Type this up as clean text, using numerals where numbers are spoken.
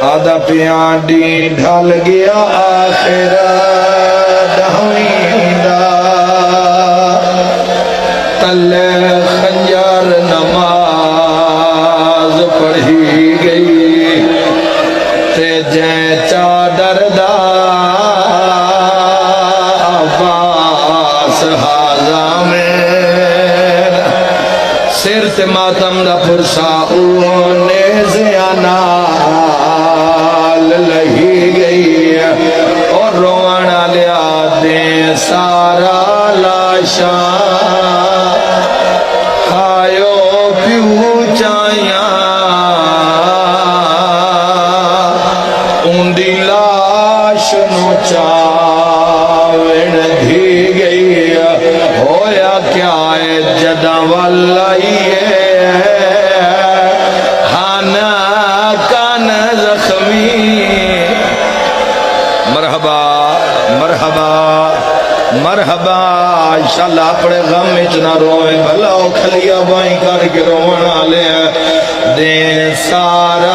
آدھا پیانڈی ڈھل گیا آخر دہویندہ تلے خنجر نماز پڑھی گئی تے جیں چادر دا عباس حاضہ میں سر تے ماتم دا پرسا اونے زیانال لہی گئی اور روانہ لیا دیں سارا لاشا کھایو پیو چائیاں اندی لاش نو چاوڑ دھی گئی ہویا کیا ہے جدہ والائی ہے ہانا کان زخمی مرحبا مرحبا مرحبا انشاءاللہ اپنے غم اتنا روئے بھلا کھلیا بائیں کر کے رونا لے دیں سارا